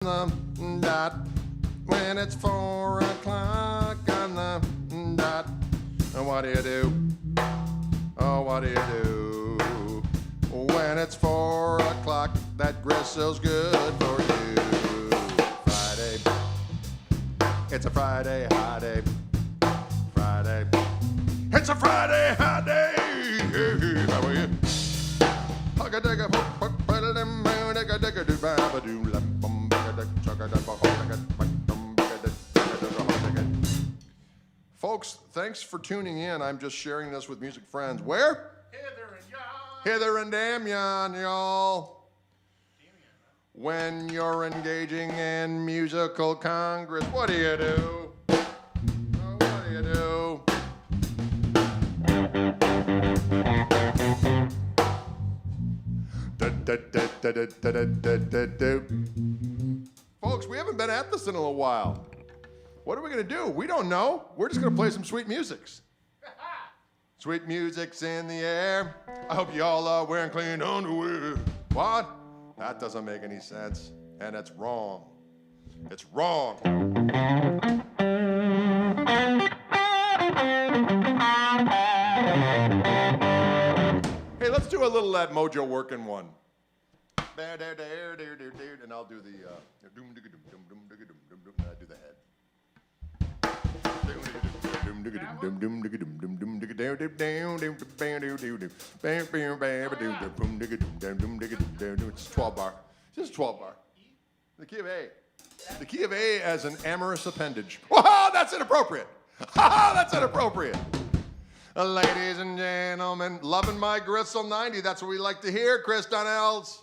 the dot. When it's 4 o'clock on the dot. What do you do? Oh, what do you do? When it's 4 o'clock, that gristle's good for you. Friday. It's a Friday high day. Friday. It's a Friday high day. How are you? Folks, thanks for tuning in. I'm just sharing this with music friends. Where? Hither and Damien, y'all. When you're engaging in musical congress, what do you do? Oh, what do you do? Folks, we haven't been at this in a little while. What are we going to do? We don't know. We're just going to play some sweet musics. Sweet music's in the air. I hope y'all are wearing clean underwear. What? That doesn't make any sense. And it's wrong. It's wrong. Hey, let's do a little that Mojo working one. And I'll do the and I do the head. It's 12 bar. Just 12 bar. The key of A. The key of A as an amorous appendage. Oh, that's inappropriate. Oh, that's inappropriate. Ladies and gentlemen, loving my Gristle 90. That's what we like to hear, Chris Donnells.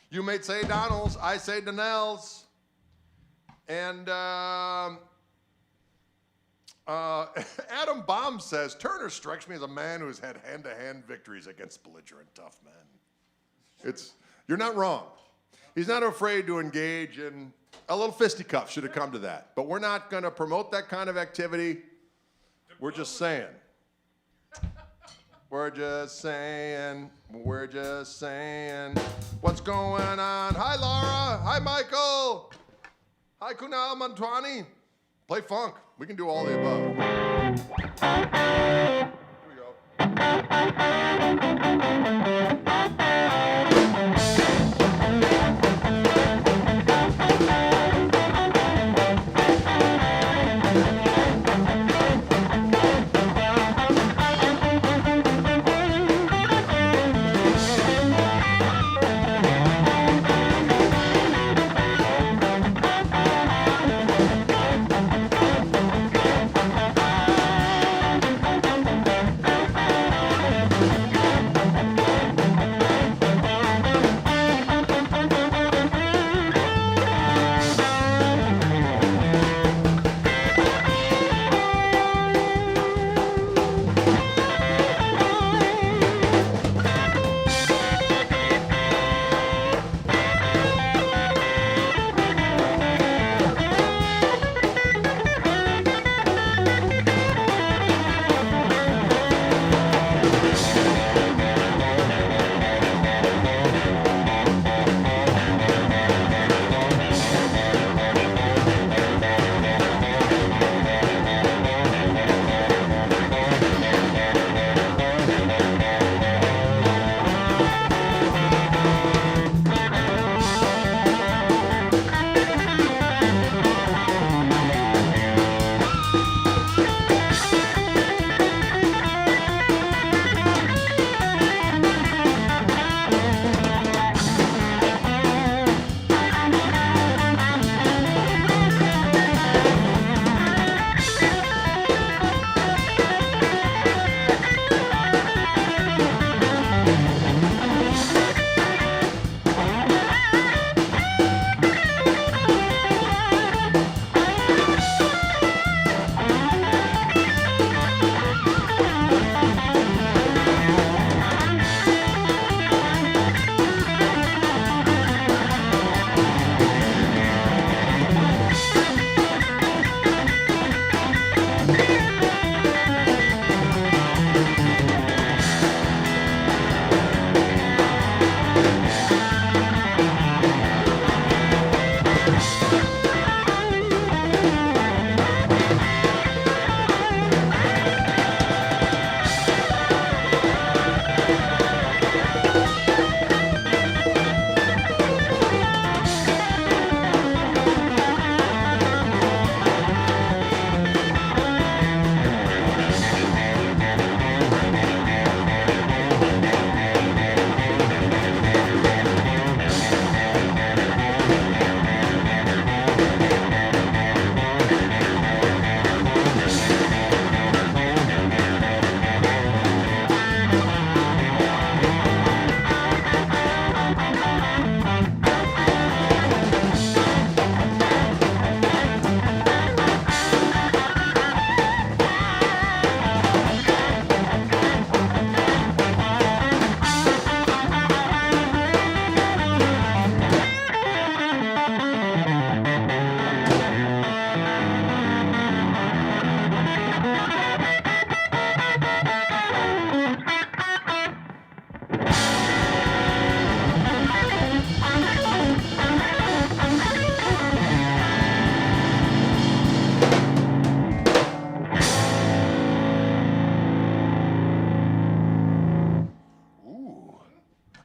You may say Donalds, I say Donnells. And Adam Baum says, Turner strikes me as a man who has had hand-to-hand victories against belligerent tough men. You're not wrong. He's not afraid to engage in a little fisticuff should it come to that. But we're not going to promote that kind of activity. We're just saying. We're just saying. What's going on? Hi, Laura. Hi, Michael. Hi, Kunal Mantwani. Play funk. We can do all the above. Here we go.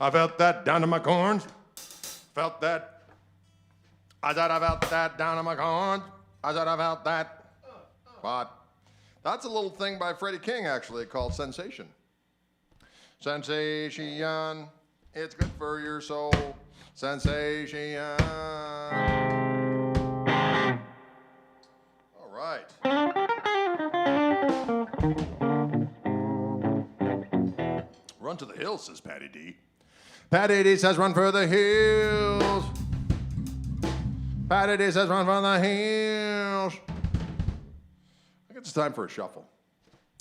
I felt that down to my corns. Felt that. I said I felt that down to my corns. I said I felt that. But that's a little thing by Freddie King, actually, called Sensation. Sensation, it's good for your soul. Sensation. All right. Run to the hills, says Patty D. Patty D says run for the hills. Patty D says run for the hills. I think it's time for a shuffle.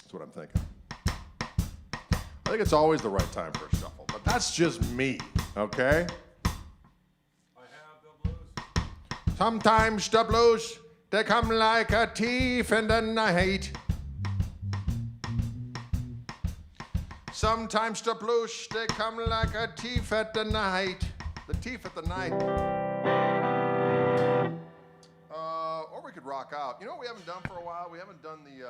That's what I'm thinking. I think it's always the right time for a shuffle, but that's just me, okay? I have the blues. Sometimes the blues, they come like a thief in the night. Sometimes the blues, they come like a thief at the night. The thief at the night. Or we could rock out. You know what we haven't done for a while? We haven't done the...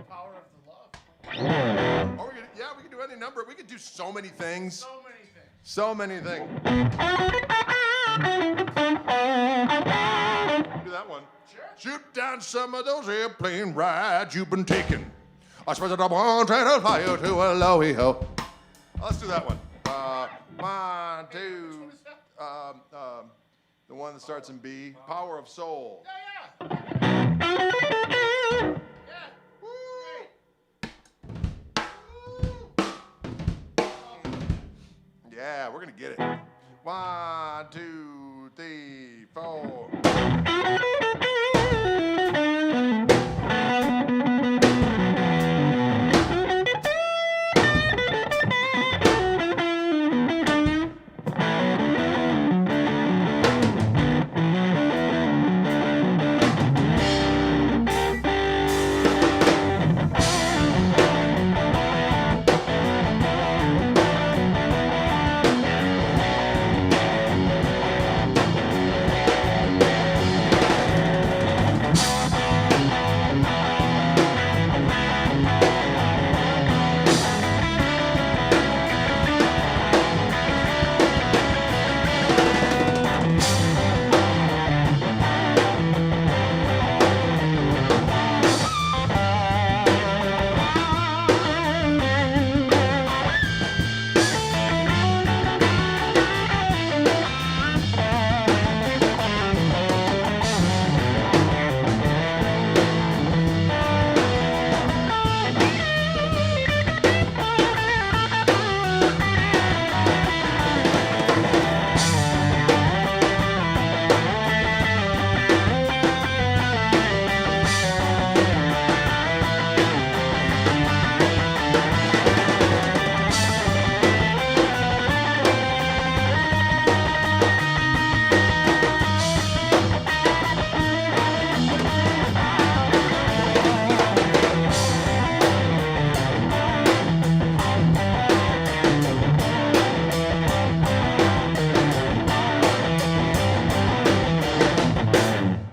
Power of the love. Or we could do any number. We could do so many things. So many things. So many things. Do that one. Sure. Shoot down some of those airplane rides you've been taking. I suppose I want to fly you to a lowy ho. Let's do that one. 1, 2. The one that starts in B. Power of Soul. Yeah. Yeah, we're gonna get it. 1, 2, 3, 4.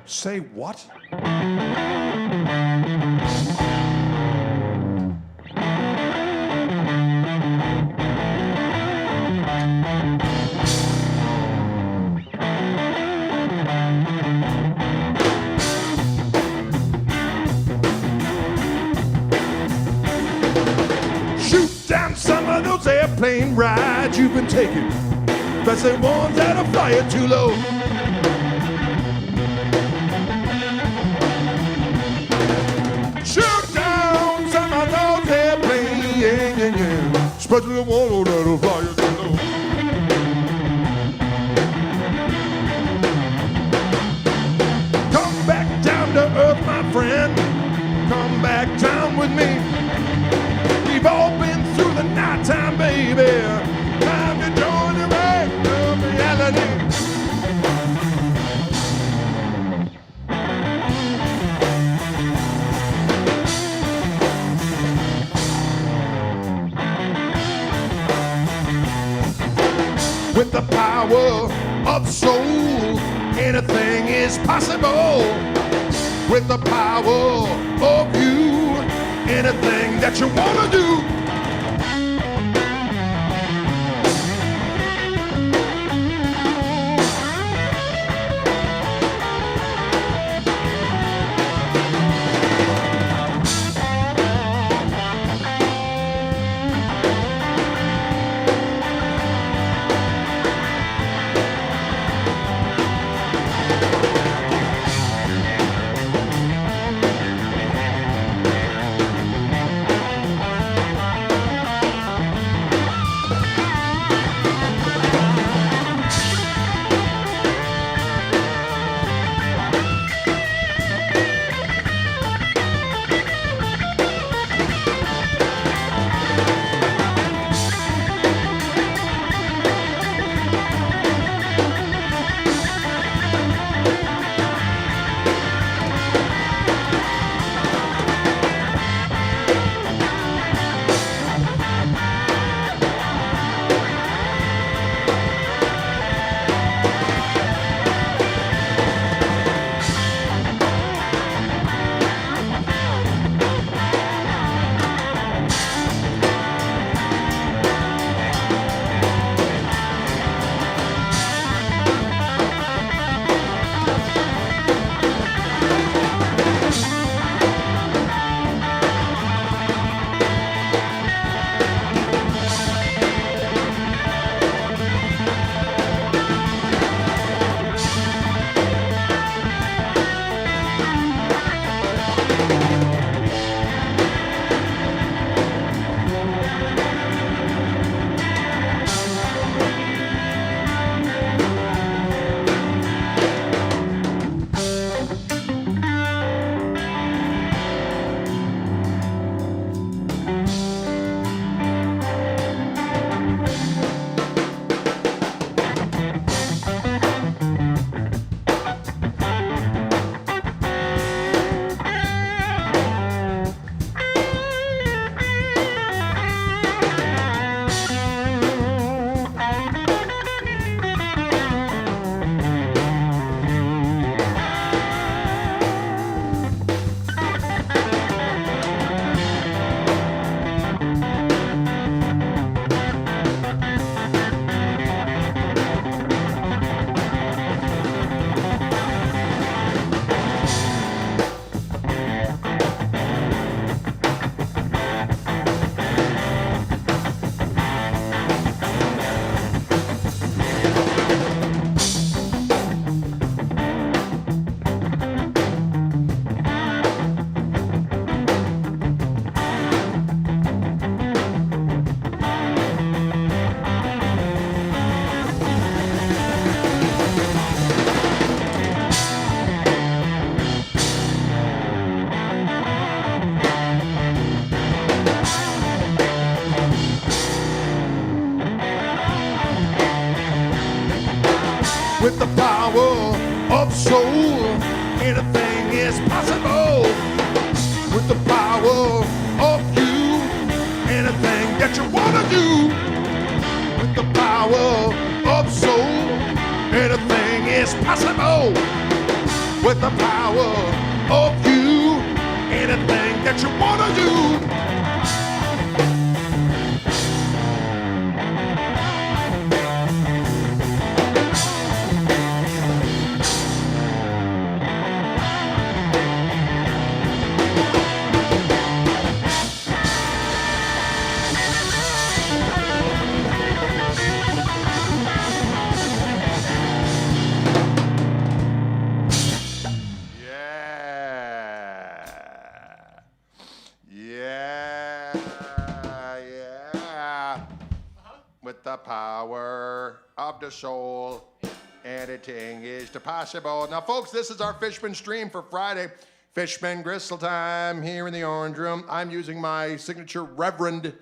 Say what? Shoot down some of those airplane rides you've been taking. That's the ones that'll fly you too low. Shoot down some of those airplanes, yeah. Especially the one that'll fly you too low. Come back down to earth, my friend. Come back down with me. We've all been through the nighttime, baby. Time to join the ride of reality. With the power of soul, anything is possible with the power of you. Anything that you wanna do. With the power of soul, anything is possible. With the power of you, anything that you wanna do. With the power of soul, anything is possible. With the power of you, anything that you wanna do. With the power of the soul, anything is possible. Now, folks, this is our Fishman stream for Friday. Fishman Gristletime here in the Orange Room. I'm using my signature Reverend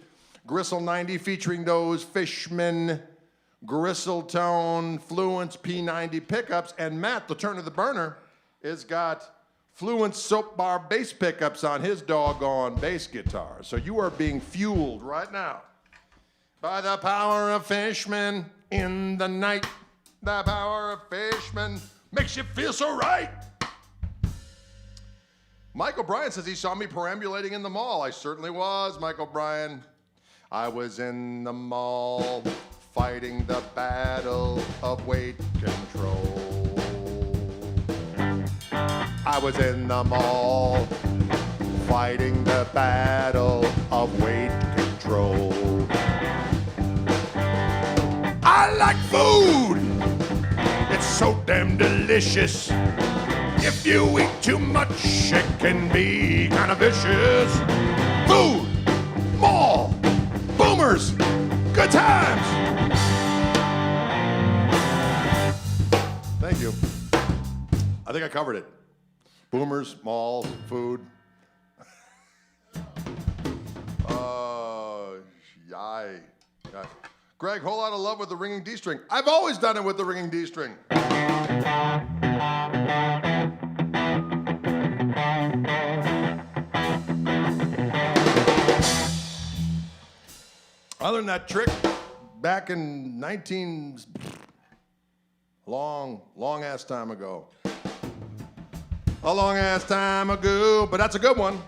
Gristle 90 featuring those Fishman Gristletone Fluence P90 pickups. And Matt, the turn of the burner, has got Fluence Soap Bar bass pickups on his doggone bass guitar. So you are being fueled right now by the power of Fishman in the night. The power of Fishman Makes you feel so right. Mike O'Brien says he saw me perambulating in the mall. I certainly was, Mike O'Brien. I was in the mall fighting the battle of weight control. I was in the mall fighting the battle of weight control. I like food. It's so damn delicious. If you eat too much, it can be kind of vicious. Food, mall, boomers, good times. Thank you. I think I covered it. Boomers, malls, food. Yay. Greg, whole lot of love with the ringing D string. I've always done it with the ringing D string. Other than that trick, back in long ass time ago. A long ass time ago, but that's a good one.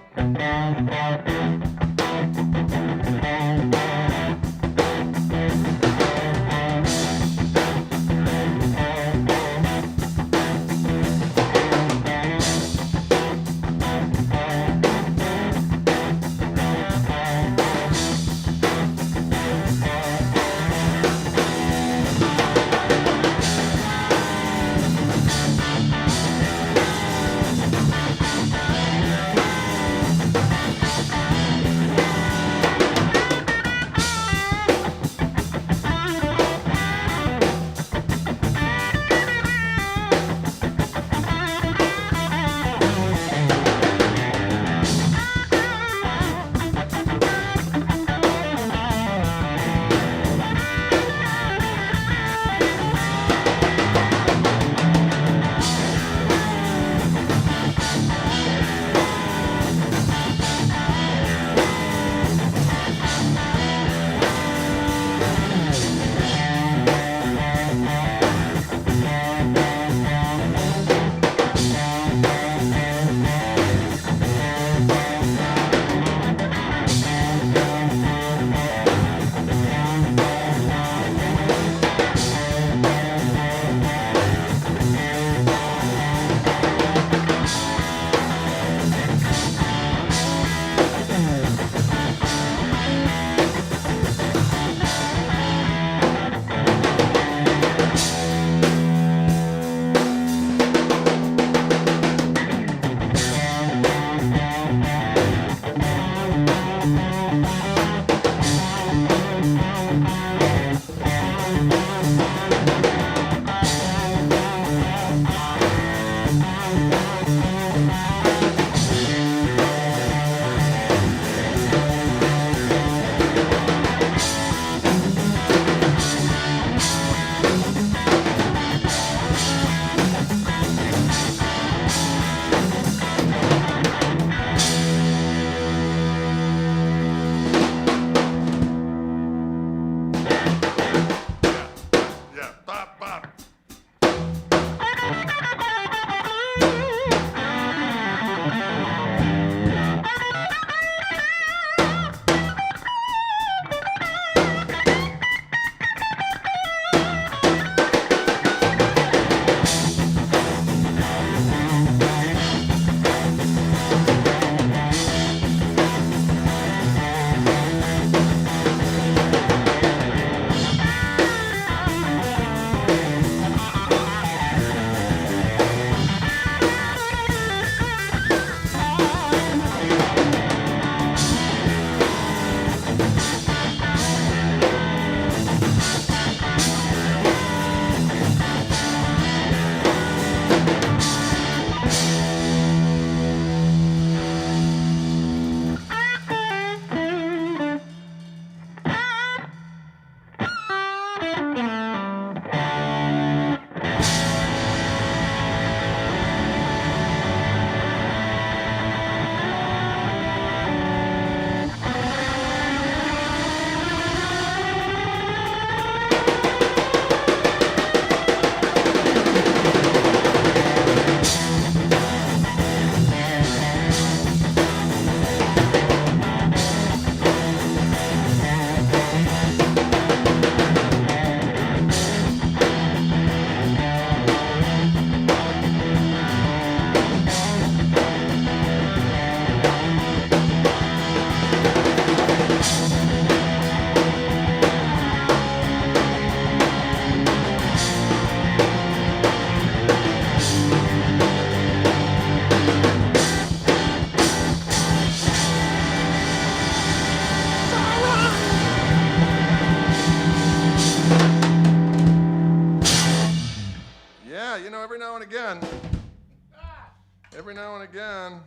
again.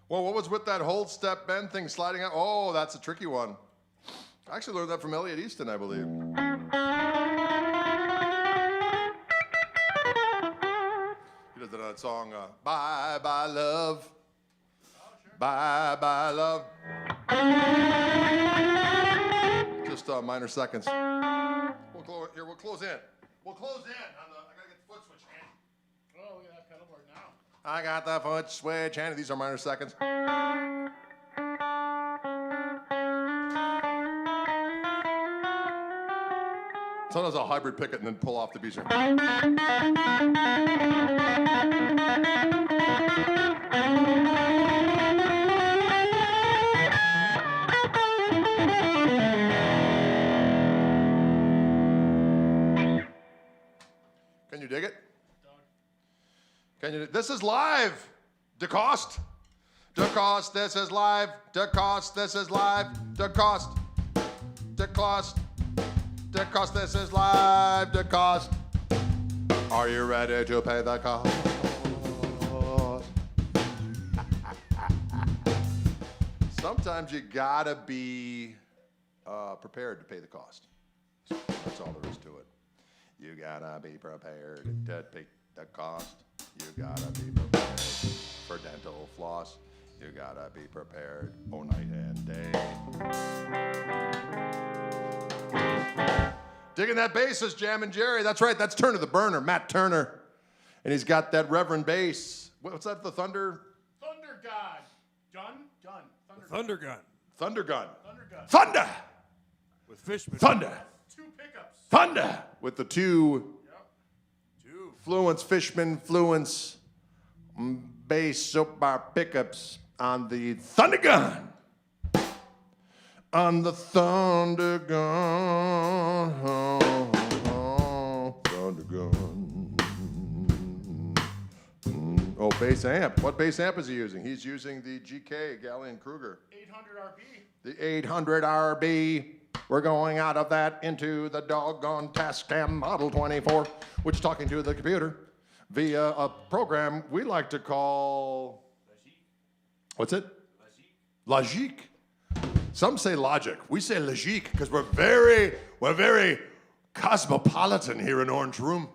Well, what was with that hold, step, bend thing sliding out? Oh, that's a tricky one. I actually learned that from Elliot Easton, I believe. He does that song, Bye Bye Love. Bye Bye Love. Just minor seconds. We'll close in. We'll close in. I gotta get the foot switch handy. Oh, look at that pedal board now. I got the foot switch handy. These are minor seconds. Sometimes I'll hybrid pick it and then pull off the beat. Can you dig it? Can you? This is live. DeCoste. DeCoste, this is live. DeCoste, this is live. DeCoste. DeCoste. DeCoste, this is live. DeCoste. Are you ready to pay the cost? Sometimes you gotta be prepared to pay the cost. That's all there is to it. You gotta be prepared to pay the cost. You gotta be prepared for dental floss. You gotta be prepared, oh night and day. Digging that bass is Jammin' Jerry. That's right, that's Turner the Burner, Matt Turner. And he's got that reverend bass. What's that, the Thunder? Thunder God. Gun? Thunder gun. Thunder Gun. Thunder Gun. Thunder! With Fishman. Thunder! 2 pickups. Thunder! With the two Two. Fluence, Fishman, Fluence, bass, soap bar pickups on the Thunder Gun. On the Thunder Gun. Thunder Gun. Oh, bass amp. What bass amp is he using? He's using the GK Galleon Kruger. 800 RB. The 800 RB. We're going out of that into the doggone Tascam Model 24, which is talking to the computer via a program we like to call... What's it? Logique. Some say logic. We say logique because we're very cosmopolitan here in Orange Room.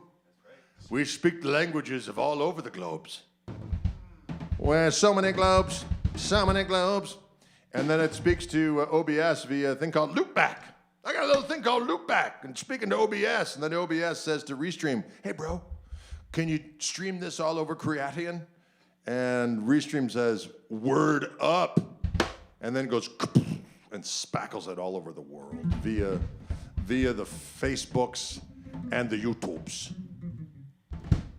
We speak the languages of all over the globes. We're so many globes. And then it speaks to OBS via a thing called loopback. I got a little thing called loopback. And speaking to OBS, and then OBS says to Restream, hey, bro, can you stream this all over Creation? And Restream says, word up. And then goes and spackles it all over the world via the Facebooks and the YouTubes.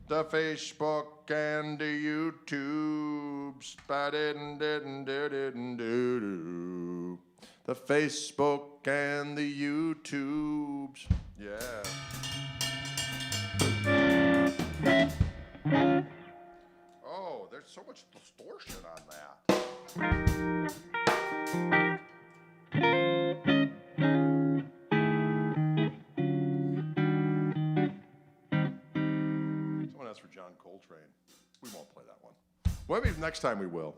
The Facebook and the YouTubes. Ba-didn't-didn't-didn't-do-do. The Facebook and the YouTubes. Yeah. Oh, there's so much distortion on that. Someone asked for John Coltrane. We won't play that one. Well, maybe next time we will.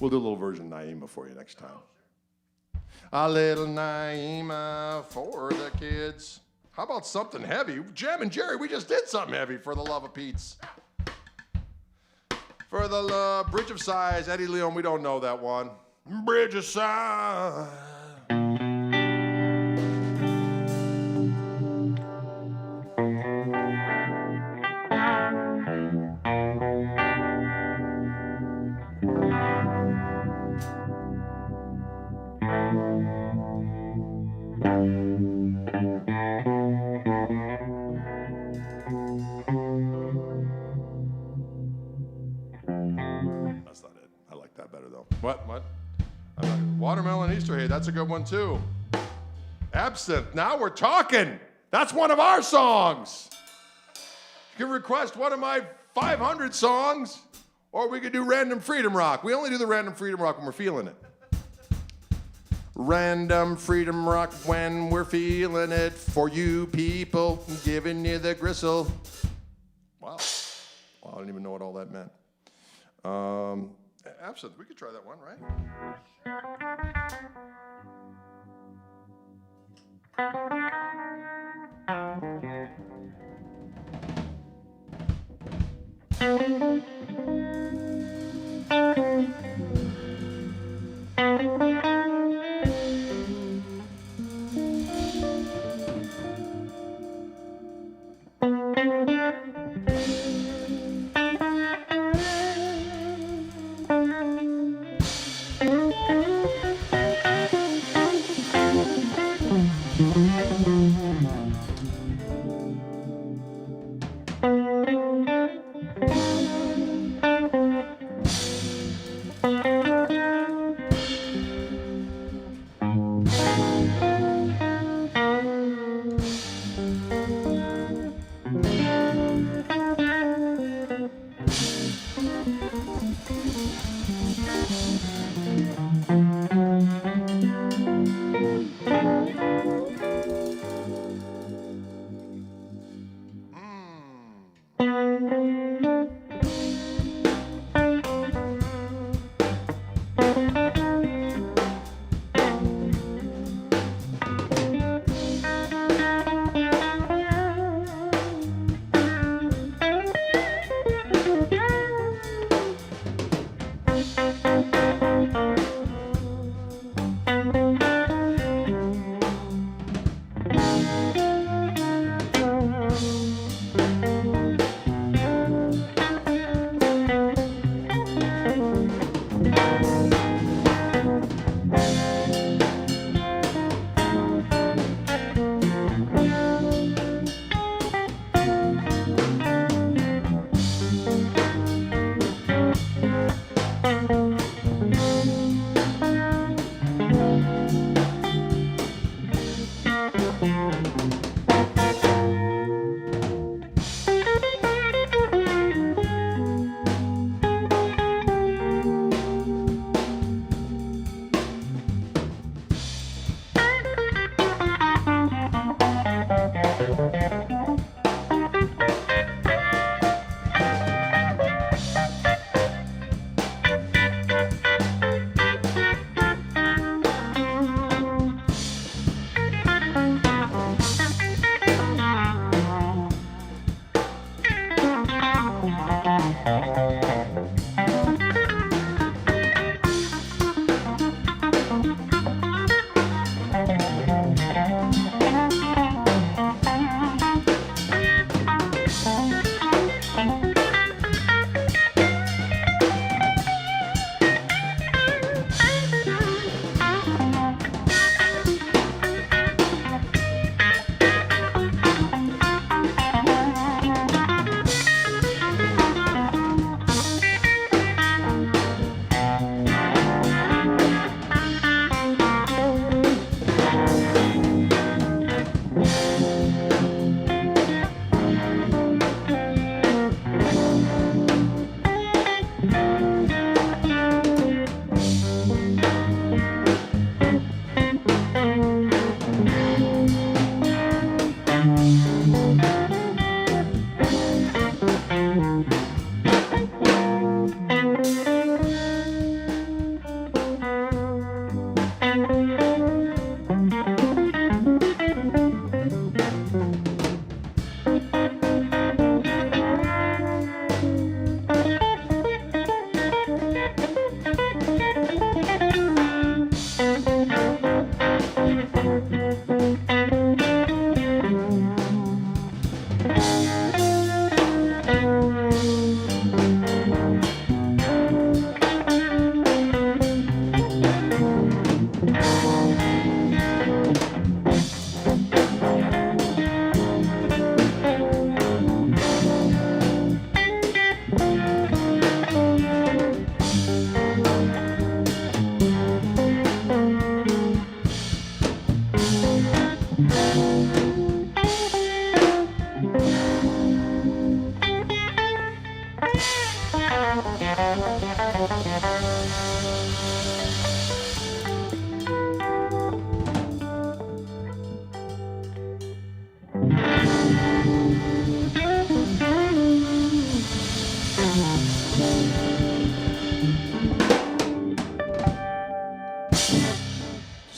We'll do a little version Naima for you next time. A little Naima for the kids. How about something heavy? Jammin' Jerry, we just did something heavy for the love of Pete's. For the Bridge of Sighs, Eddie Leon, we don't know that one. Bridge of Sighs. That's not it. I like that better though. What? Watermelon Easter Hay, that's a good one too. Absinthe, now we're talking. That's one of our songs. You can request one of my 500 songs, or we could do Random Freedom Rock. We only do the Random Freedom Rock when we're feeling it. Random Freedom Rock when we're feeling it for you people, giving you the gristle. Wow. I don't even know what all that meant. Absinthe, we could try that one, right?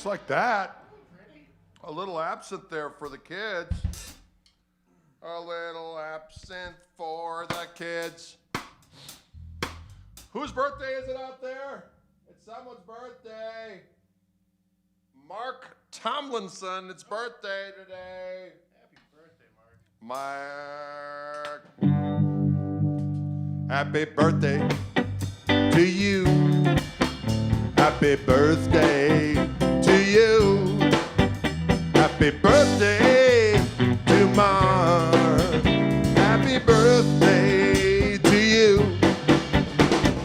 Just like that. A little absent there for the kids. A little absent for the kids. Whose birthday is it out there? It's someone's birthday. Mark Tomlinson, it's birthday today. Happy birthday, Mark. Mark. Happy birthday to you. Happy birthday to you. Happy birthday to Mark. Happy birthday to you.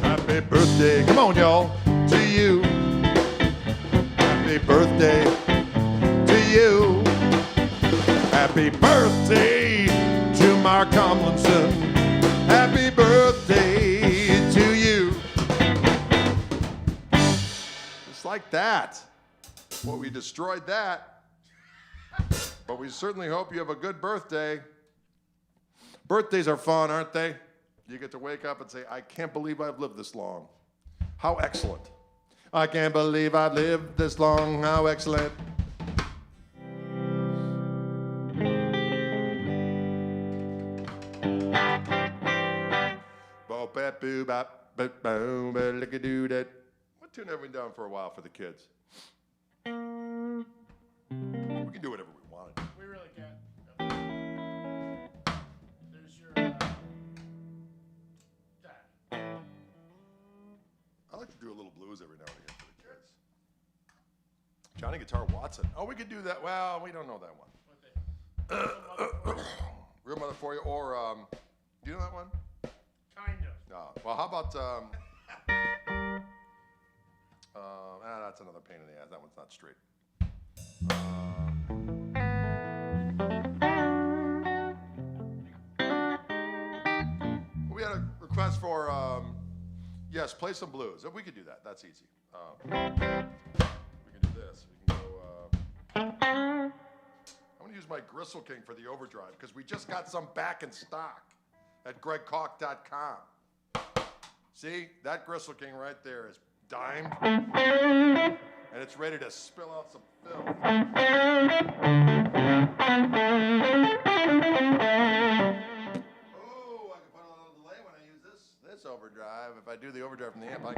Happy birthday, come on y'all, to you. Happy birthday to you. Happy birthday to Mark Tomlinson. Happy birthday to you. Just like that. Well, we destroyed that. But we certainly hope you have a good birthday. Birthdays are fun, aren't they? You get to wake up and say, I can't believe I've lived this long. How excellent. I can't believe I've lived this long. How excellent. What tune have we done for a while for the kids? We can do whatever we want. We really can. There's your that. I like to do a little blues every now and again for the kids. Johnny Guitar Watson. Oh, we could do that. Well, we don't know that one. What they? Real Mother for You, or do you know that one? Kind of. No. Well, how about that's another pain in the ass. That one's not straight. We had a request for yes, play some blues. We could do that. That's easy. We can do this. We can go. I'm going to use my Gristle King for the overdrive because we just got some back in stock at gregkoch.com. See, that Gristle King right there is dimed, and it's ready to spill out some filth. Ooh, I can put a little delay when I use this overdrive. If I do the overdrive from the amp, I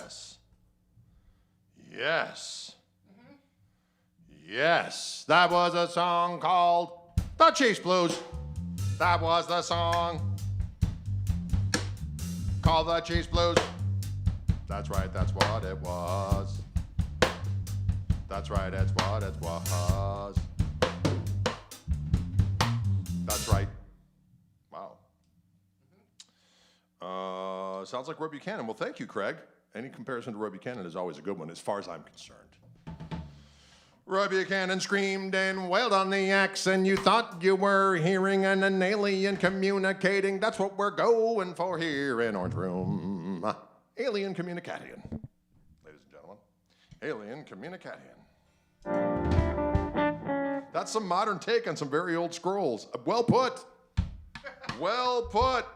Yes. Yes. Yes. That was a song called The Chiefs Blues. That was the song called The Chiefs Blues. That's right, that's what it was. That's right, that's what it was. That's right. Wow. Sounds like Roy Buchanan. Well, thank you, Craig. Any comparison to Roy Buchanan is always a good one, as far as I'm concerned. Roy Buchanan screamed and wailed on the axe, and you thought you were hearing an alien communicating. That's what we're going for here in Orange Room. Alien communication. Ladies and gentlemen, alien communication. That's some modern take on some very old scrolls. Well put. Well put.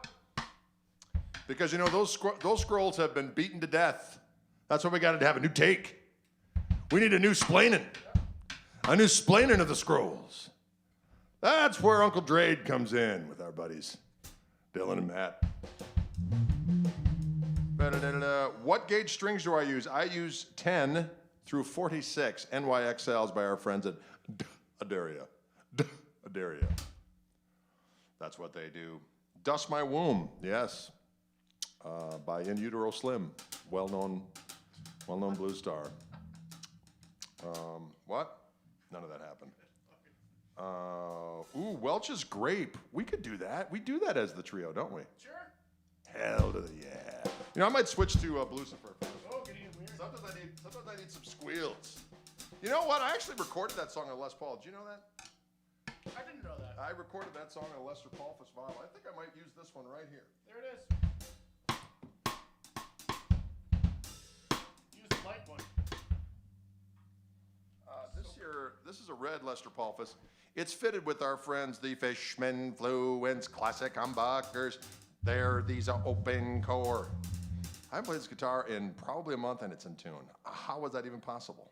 Because, you know, those scrolls have been beaten to death. That's why we got to have a new take. We need a new splaining. A new splaining of the scrolls. That's where Uncle Drade comes in with our buddies, Dylan and Matt. What gauge strings do I use? I use 10 through 46 NYXLs by our friends at Adaria. Adaria. That's what they do. Dust My Womb, yes. By In Utero Slim, well-known blues star. What? None of that happened. Welch's Grape. We could do that. We do that as the trio, don't we? Sure. Hell to the yeah. You know, I might switch to Blucifer. Oh, getting weird. Sometimes I need some squeals. You know what? I actually recorded that song on Les Paul. Did you know that? I didn't know that. I recorded that song on a Lester Paul vinyl. I think I might use this one right here. There it is. Use the light one. This is a red Lester Paulfus. It's fitted with our friends, the Fishman Fluence Classic Humbuckers. These are open core. I haven't played this guitar in probably a month and it's in tune. How was that even possible?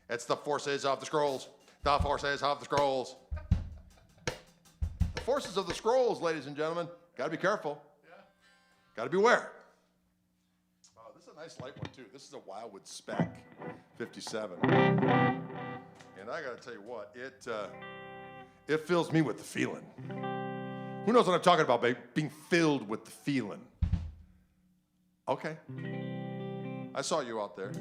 It's the forces of the scrolls. The forces of the scrolls. The forces of the scrolls, ladies and gentlemen. Gotta be careful. Yeah. Gotta beware. Oh, this is a nice light one too. This is a Wildwood Spec 57. And I gotta tell you what, it fills me with the feeling. Who knows what I'm talking about, babe? Being filled with the feeling. Okay. I saw you out there.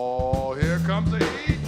Oh, here comes the heat.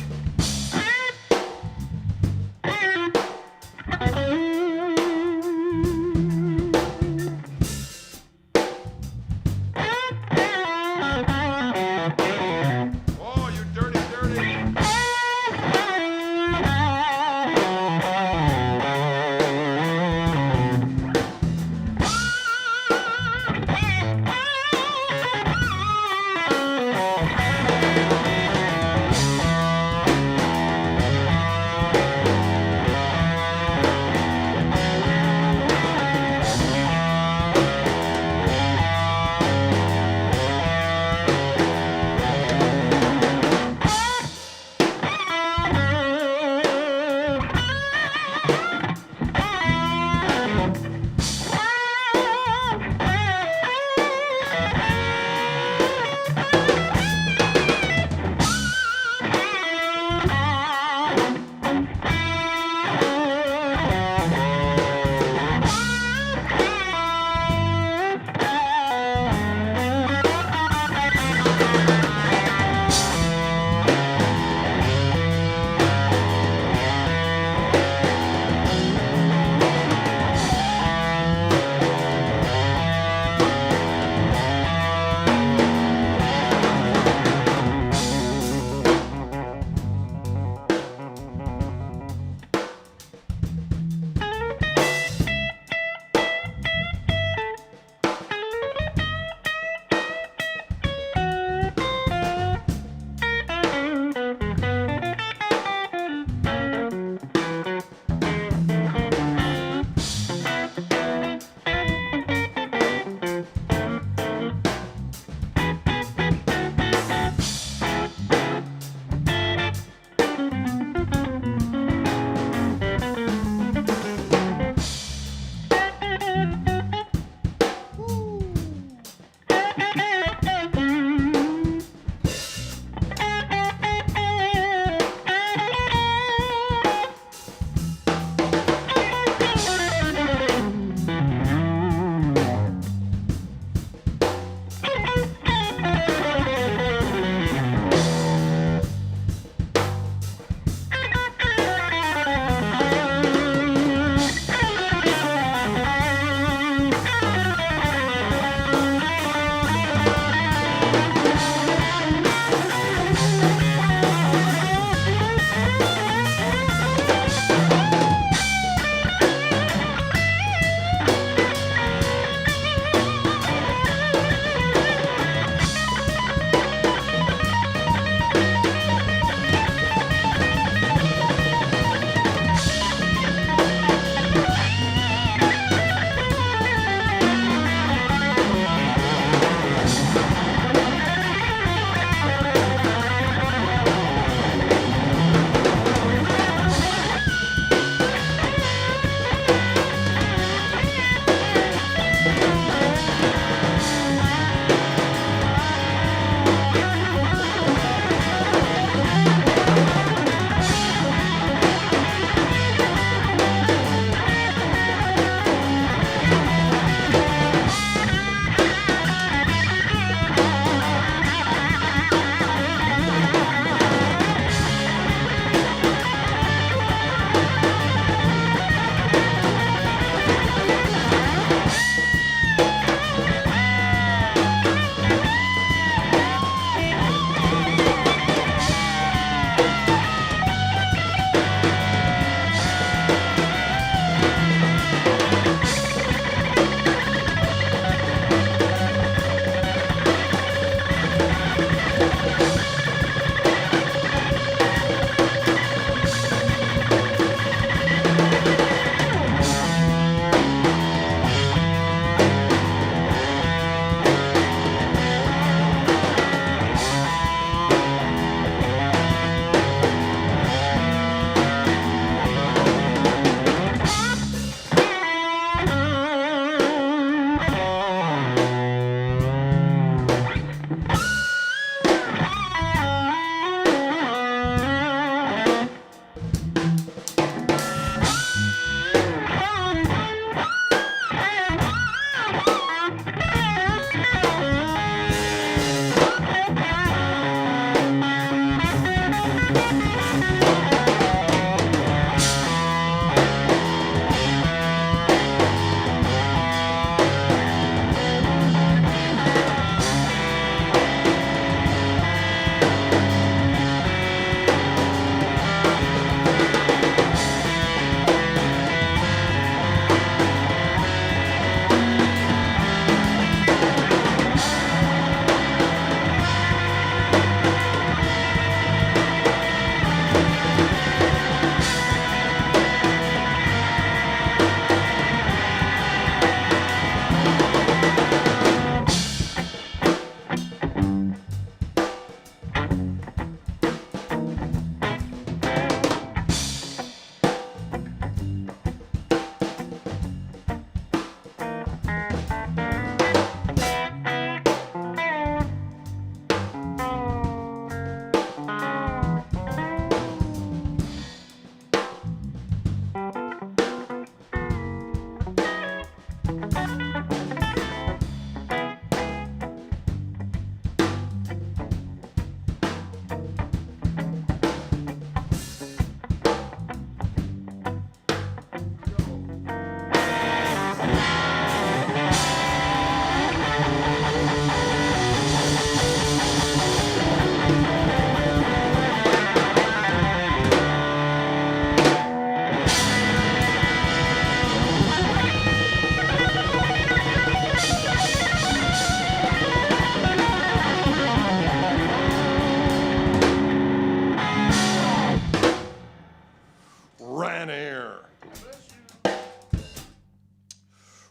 Ranier.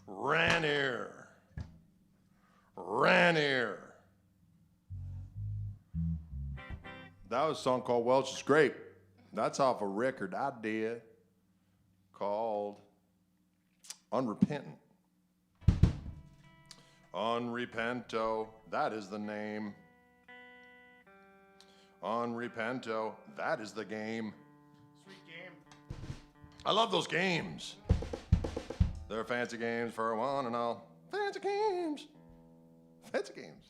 Ranier. Ranier. That was a song called Welch's Grape. That's off a record I did called Unrepentant. Unrepento, that is the name. Unrepento, that is the game. Sweet game. I love those games. They're fancy games for one and all. Fancy games. Fancy games.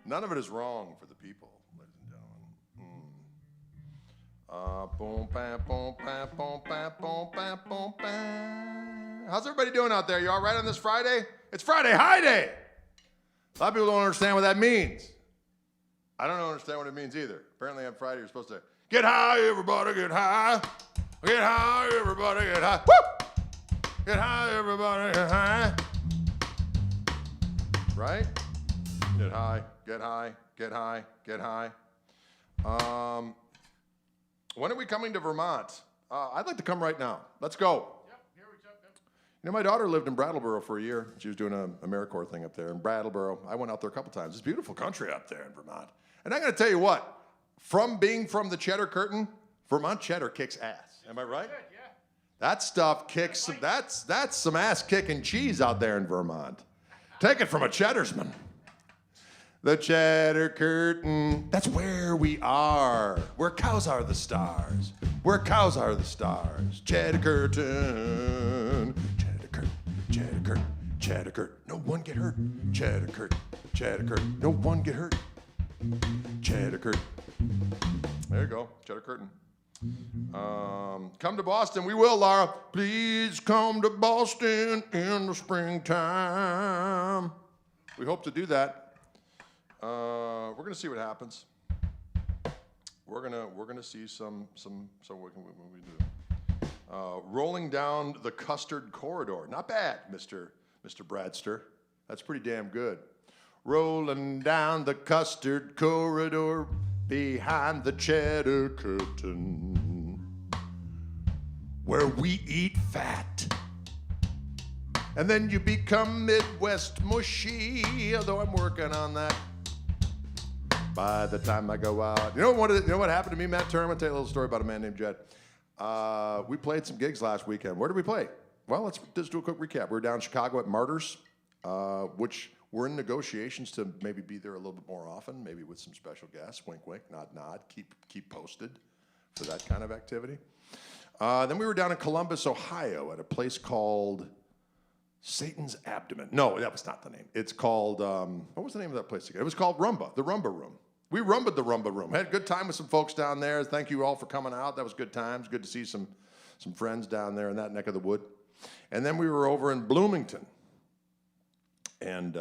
None of it is wrong for the people, ladies and gentlemen. Boom, bam, boom, bam, boom, bam, boom, bam, boom, bam. How's everybody doing out there? You all right on this Friday? It's Friday High Day. A lot of people don't understand what that means. I don't understand what it means either. Apparently on Friday you're supposed to get high, everybody, get high. Get high, everybody, get high. Woo! Get high, everybody, get high. Right? Get high, get high, get high, get high. When are we coming to Vermont? I'd like to come right now. Let's go. Yep, here we go. Yep. You know, my daughter lived in Brattleboro for a year. She was doing an AmeriCorps thing up there in Brattleboro. I went out there a couple times. It's a beautiful country up there in Vermont. And I got to tell you what, from being from the Cheddar Curtain, Vermont cheddar kicks ass. Am I right? Good, yeah. That stuff kicks, that's some ass-kicking cheese out there in Vermont. Take it from a cheddarsman. The Cheddar Curtain, that's where we are. Where cows are the stars. Where cows are the stars. Cheddar Curtain. Cheddar Curtain, Cheddar Curtain, Cheddar Curtain. No one get hurt. Cheddar Curtain, Cheddar Curtain. No one get hurt. Cheddar Curtain. There you go, Cheddar Curtain. Come to Boston. We will, Laura. Please come to Boston in the springtime. We hope to do that. We're gonna see what happens. We're gonna see some what can we do. Rolling down the custard corridor. Not bad, Mr. Bradster. That's pretty damn good. Rolling down the custard corridor behind the Cheddar Curtain, where we eat fat. And then you become Midwest mushy, although I'm working on that. By the time I go out. You know what happened to me, Matt Turner? I'm going to tell you a little story about a man named Jed. We played some gigs last weekend. Where did we play? Well, let's just do a quick recap. We were down in Chicago at Martyrs, which we're in negotiations to maybe be there a little bit more often, maybe with some special guests. Wink, wink, nod, nod. Keep posted for that kind of activity. Then we were down in Columbus, Ohio, at a place called Satan's Abdomen. No, that was not the name. It's called, what was the name of that place again? It was called Rumba, the Rumba Room. We rumba'd the Rumba Room. Had a good time with some folks down there. Thank you all for coming out. That was good times. Good to see some friends down there in that neck of the wood. And then we were over in Bloomington. And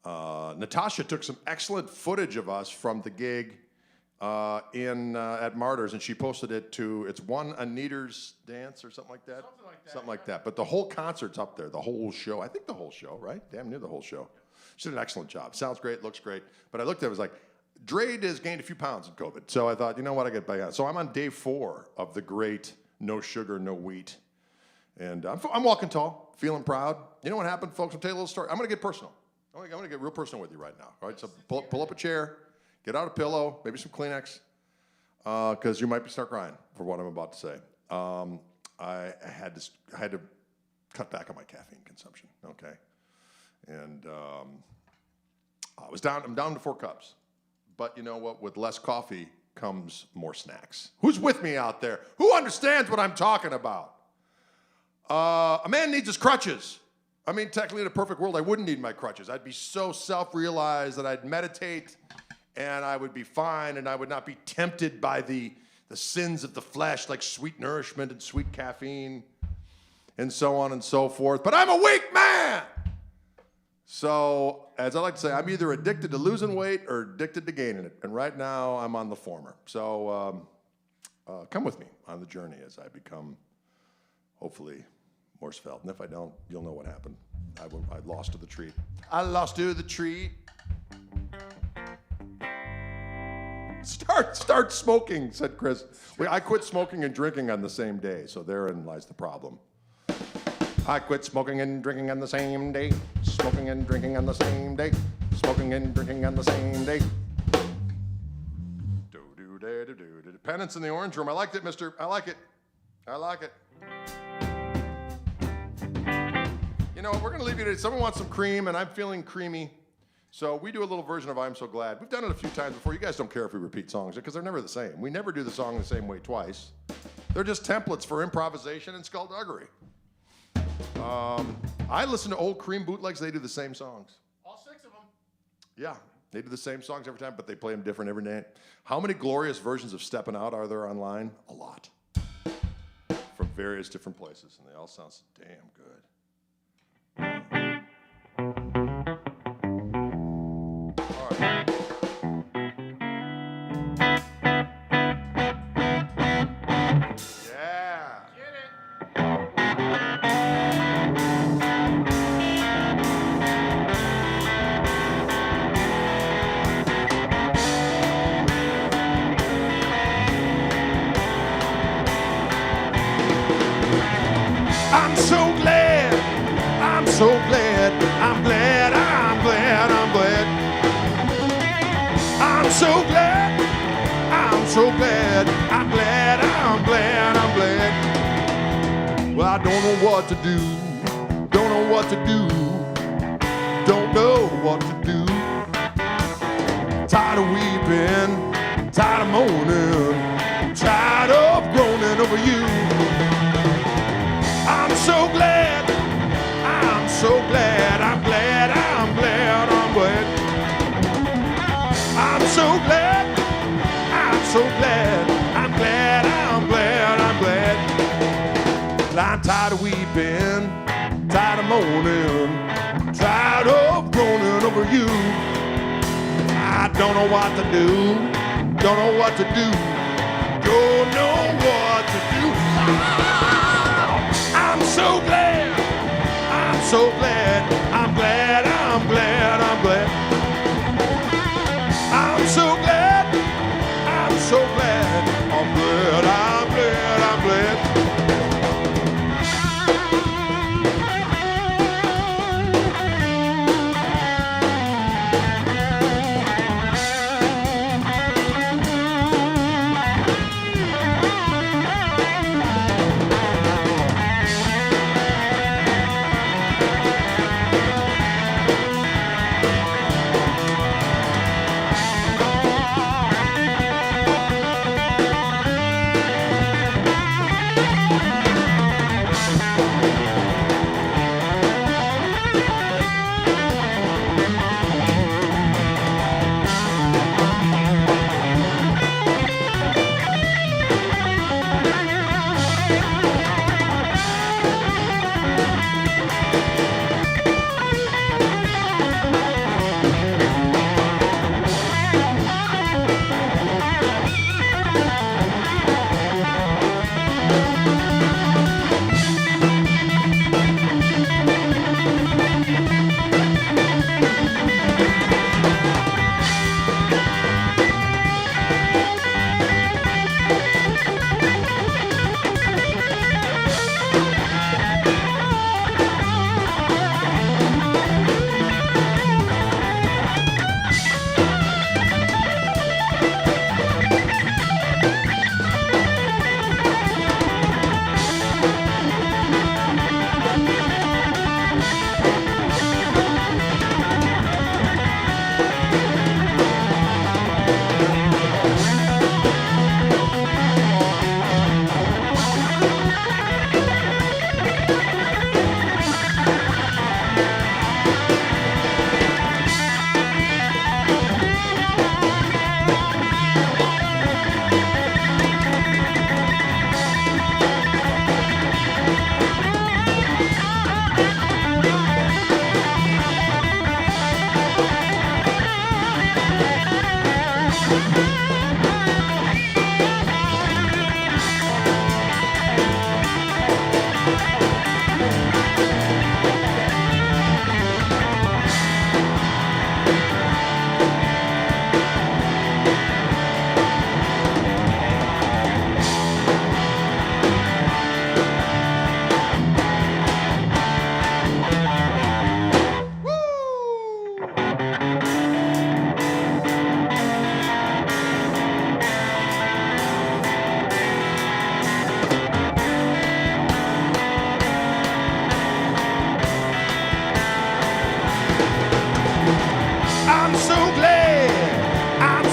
Natasha took some excellent footage of us from the gig at Martyrs, and she posted it to, it's One Anita's Dance or something like that? Something like that. Something like that. But the whole concert's up there, the whole show. I think the whole show, right? Damn near the whole show. She did an excellent job. Sounds great, looks great. But I looked at it, I was like, Drade has gained a few pounds in COVID. So I thought, you know what, I get back on. So I'm on day 4 of the great no sugar, no wheat. And I'm walking tall, feeling proud. You know what happened, folks? I'll tell you a little story. I'm going to get personal. I'm going to get real personal with you right now. All right, so pull up a chair, get out a pillow, maybe some Kleenex, because you might start crying for what I'm about to say. I had to cut back on my caffeine consumption. Okay, and I'm down to 4 cups. But you know what? With less coffee comes more snacks. Who's with me out there? Who understands what I'm talking about? A man needs his crutches. I mean, technically, in a perfect world, I wouldn't need my crutches. I'd be so self-realized that I'd meditate, and I would be fine, and I would not be tempted by the sins of the flesh, like sweet nourishment and sweet caffeine, and so on and so forth. But I'm a weak man! So, as I like to say, I'm either addicted to losing weight or addicted to gaining it. And right now, I'm on the former. So, come with me on the journey as I become, hopefully, more svelte. And if I don't, you'll know what happened. I lost to the treat. I lost to the treat. Start smoking, said Chris. I quit smoking and drinking on the same day, so therein lies the problem. I quit smoking and drinking on the same day. Smoking and drinking on the same day. Smoking and drinking on the same day. Penance in the orange room. I liked it, mister. I like it. I like it. You know, we're going to leave you today. Someone wants some cream, and I'm feeling creamy. So we do a little version of I'm So Glad. We've done it a few times before. You guys don't care if we repeat songs because they're never the same. We never do the song the same way twice. They're just templates for improvisation and skullduggery. I listen to old Cream bootlegs. They do the same songs. All 6 of them. Yeah, they do the same songs every time, but they play them different every night. How many glorious versions of Steppin' Out are there online? A lot. From various different places, and they all sound so damn good. All right. Yeah. Get it. I'm so glad, I'm so glad, I'm glad, I'm glad, I'm glad. I'm so glad, I'm so glad, I'm glad, I'm glad, I'm glad. Well, I don't know what to do, don't know what to do, don't know what to do. Tired of weeping, tired of moaning, tired of groaning over you. I'm so glad, I'm so glad, I'm glad, I'm glad, I'm glad. I'm so glad, I'm so glad, I'm glad, I'm glad, I'm glad. Well, I'm tired of weeping, tired of moaning, tired of groaning over you. I don't know what to do, don't know what to do, don't know what to do. I'm so glad, I'm so glad, I'm glad, I'm glad, I'm glad. I'm so glad, I'm so glad, I'm glad, I'm glad, I'm glad.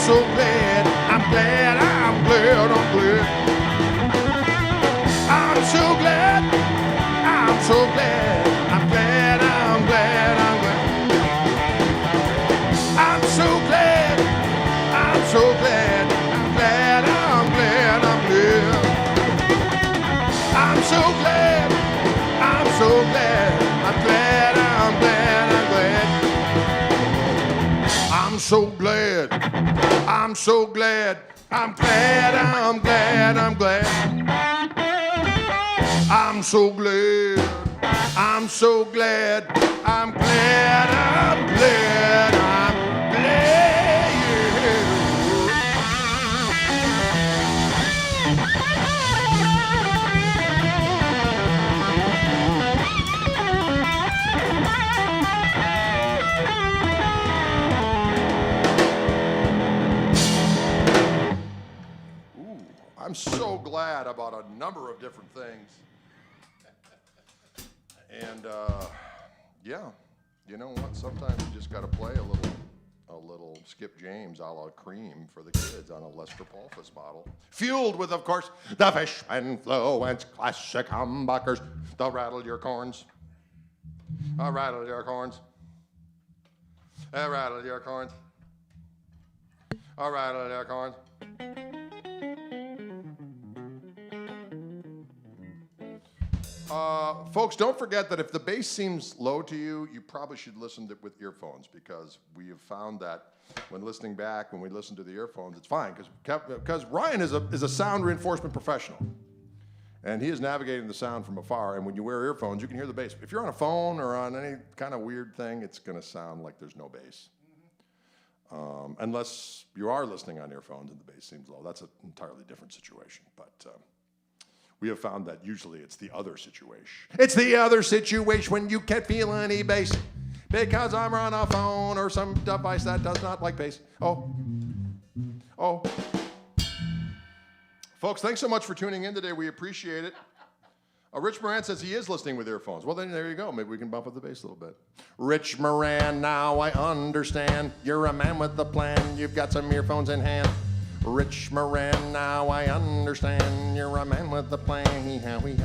so glad, I'm glad, I'm glad, I'm glad. I'm so glad, I'm so glad, I'm glad, I'm glad, I'm glad. I'm so glad, I'm so glad, I'm glad, I'm glad, I'm glad. I'm so glad, I'm so glad, I'm glad, I'm glad, I'm glad. I'm so glad, I'm so glad, I'm glad, I'm glad, I'm glad. I'm so glad, I'm so glad, I'm glad, I'm glad, I'm glad. Ooh, I'm so glad about a number of different things. And yeah, you know what? Sometimes you just got to play a little Skip James a la Cream for the kids on a Lester Polfus bottle. Fueled with, of course, the Fishman Fluence classic humbuckers. They'll rattle your corns. I'll rattle your corns. I'll rattle your corns. I'll rattle your corns. Folks, don't forget that if the bass seems low to you, you probably should listen to it with earphones, because we have found that when listening back, when we listen to the earphones, it's fine, because Ryan is a sound reinforcement professional, and he is navigating the sound from afar, and when you wear earphones, you can hear the bass. If you're on a phone or on any kind of weird thing, it's going to sound like there's no bass. Unless you are listening on earphones and the bass seems low. That's an entirely different situation, but... we have found that usually it's the other situation. It's the other situation when you can't feel any bass because I'm on a phone or some device that does not like bass. Oh. Folks, thanks so much for tuning in today. We appreciate it. Rich Moran says he is listening with earphones. Well, then there you go. Maybe we can bump up the bass a little bit. Rich Moran, now I understand. You're a man with a plan. You've got some earphones in hand. Rich Moran, now I understand. You're a man with a plan. Howie.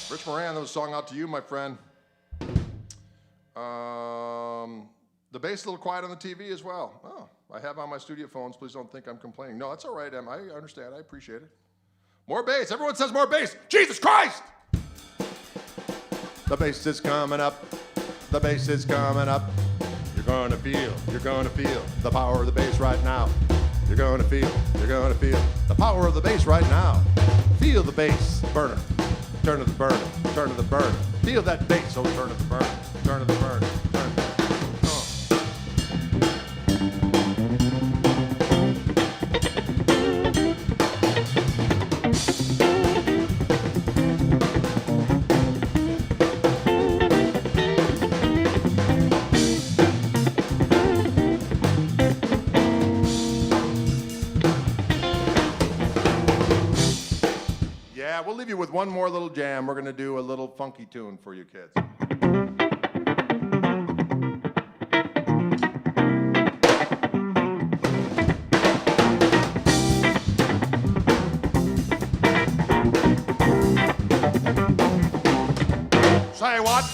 Rich Moran, that was a song out to you, my friend. The bass a little quiet on the TV as well. Oh, I have on my studio phones. Please don't think I'm complaining. No, that's all right, Em. I understand. I appreciate it. More bass. Everyone says more bass. Jesus Christ! The bass is coming up. The bass is coming up. You're gonna feel the power of the bass right now. You're gonna feel the power of the bass right now. Feel the bass burner. Turn to the burner. Turn to the burner. Feel that bass, oh, turn to the burner. Turn to the burner. Turn to the We'll leave you with one more little jam. We're going to do a little funky tune for you kids. Say what?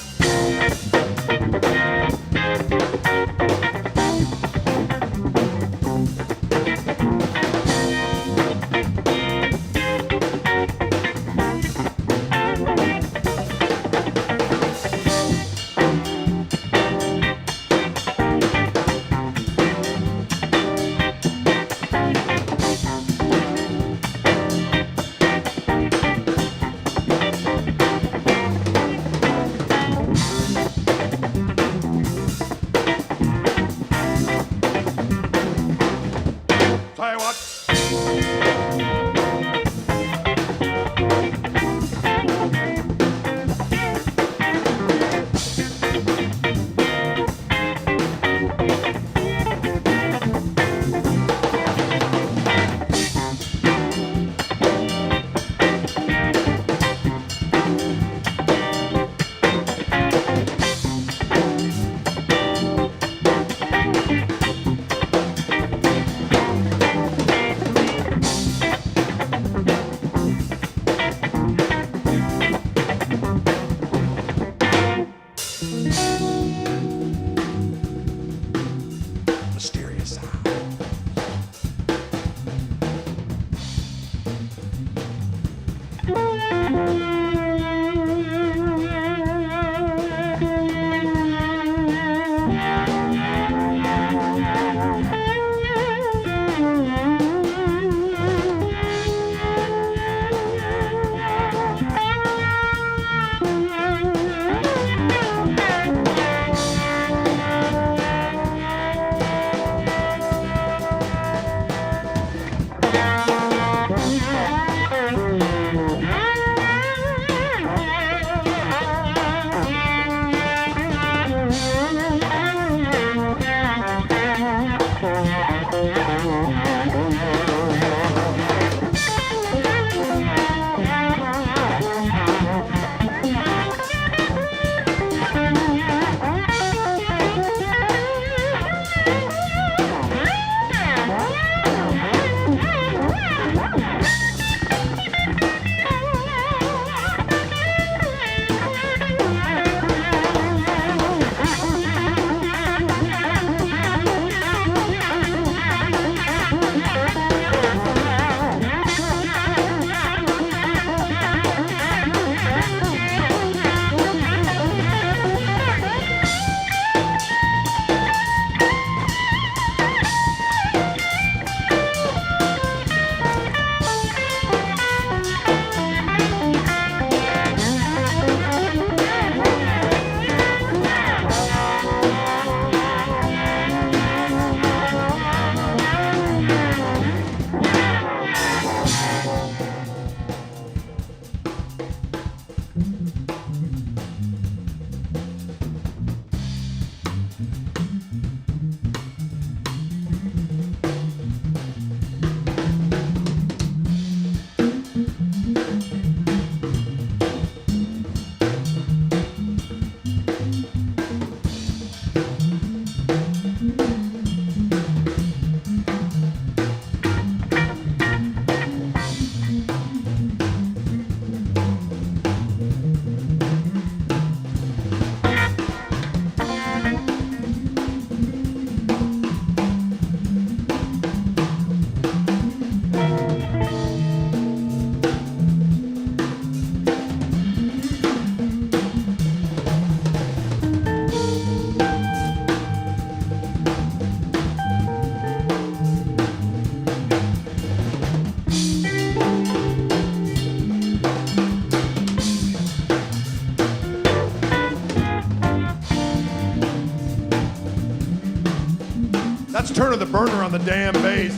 That's turning the burner on the damn bass.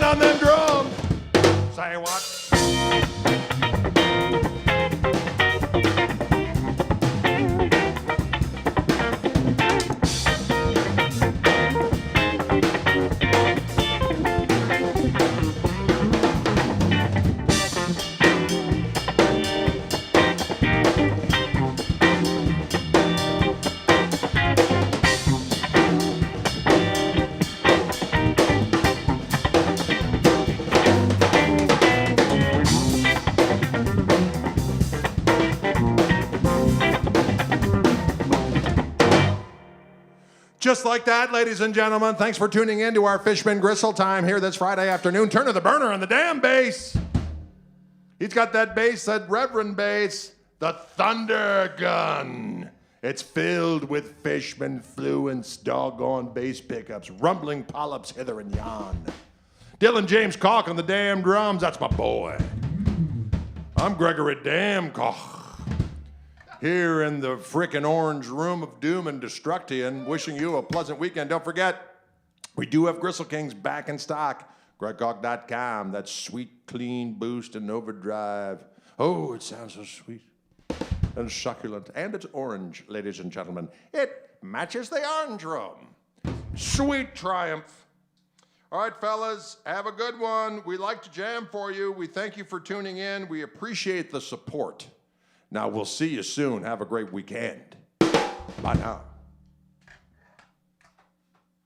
On them drums. Say what? Just like that, ladies and gentlemen, thanks for tuning in to our Fishman Gristletime here this Friday afternoon. Turn to the burner on the damn bass. He's got that bass, that reverend bass, the Thunder Gun. It's filled with Fishman fluence, doggone bass pickups, rumbling polyps hither and yon. Dylan James Koch on the damn drums, that's my boy. I'm Gregory Damn Koch. Here in the frickin' orange room of doom and destruction, wishing you a pleasant weekend. Don't forget, we do have Gristle Kings back in stock. GregKoch.com, that sweet, clean boost and overdrive. Oh, it sounds so sweet and succulent. And it's orange, ladies and gentlemen. It matches the orange room. Sweet triumph. All right, fellas, have a good one. We like to jam for you. We thank you for tuning in. We appreciate the support. Now, we'll see you soon. Have a great weekend. Bye now.